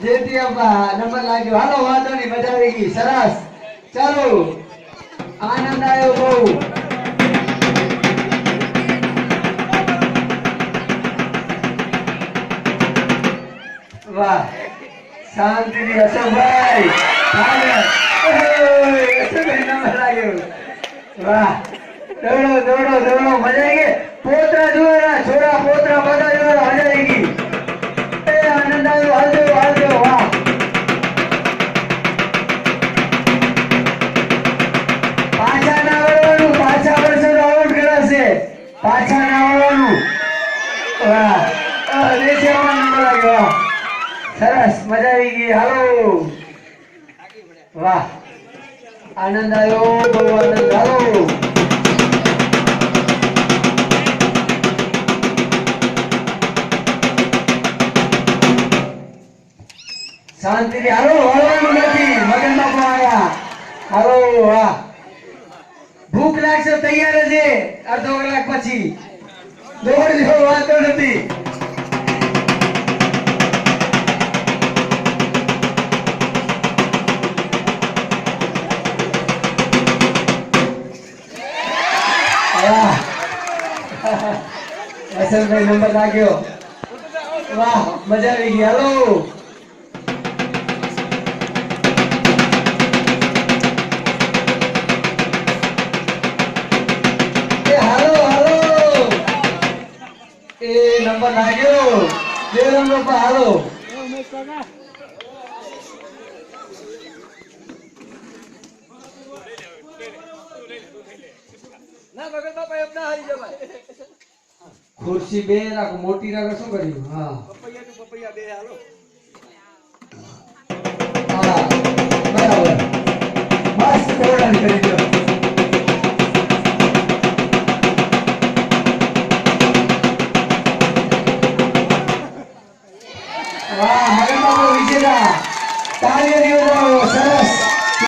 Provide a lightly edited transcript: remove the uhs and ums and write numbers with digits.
જેતિયાબા number લાગ્યો. હાલો વાંધો નહીં, મજા આવી ગઈ. સરસ, ચાલો, આનંદ આવ્યો બહુ. વાહ, શાંતિથી અશોકભાઈ. અશોકભાઈ નંબર લાગ્યો. વાહ, દોડો દોડો દોડો, મજા આવી ગઈ. પોતરા જોવાના, છોરા પોતરા બધા જોવાના, મજા આવી ગઈ. આનંદ આવ્યો. હાલજો હાલજો. વાહ, પાછા ના વળવાનું, પાછા વળશો તો આઉટ કરાશે. પાછા ના વળવાનું. વાહ, દેશીમાં નંબર લાગ્યો. સરસ, મજા આવી ગઈ. હાલો, વાહ, આનંદ આવ્યો, બહુ આનંદ. હાલો, શાંતિથી. હાલો, વળવાનું નથી. મગન બાપુ આવ્યા. હાલો, વાહ, ભૂખ લાગશે તૈયાર છે અડધો કલાક પછી. દોડજો, વાંધો નથી. હસનભાઈ નંબર લાગ્યો. વાહ, મજા આવી ગઈ. હાલો, હાલો હાલો, એ નંબર લાગ્યો. બે નંબર પર. હાલો, ખુરશી બે રાખો, મોટી રાખો. શું કર્યું? હા, પપૈયા બે. હાલો, હા, બરાબર, મસ્ત દોડાની કરી દો. વાહ, મગન બાપુ વિજેતા. તાળીઓ દીવો. સરસ.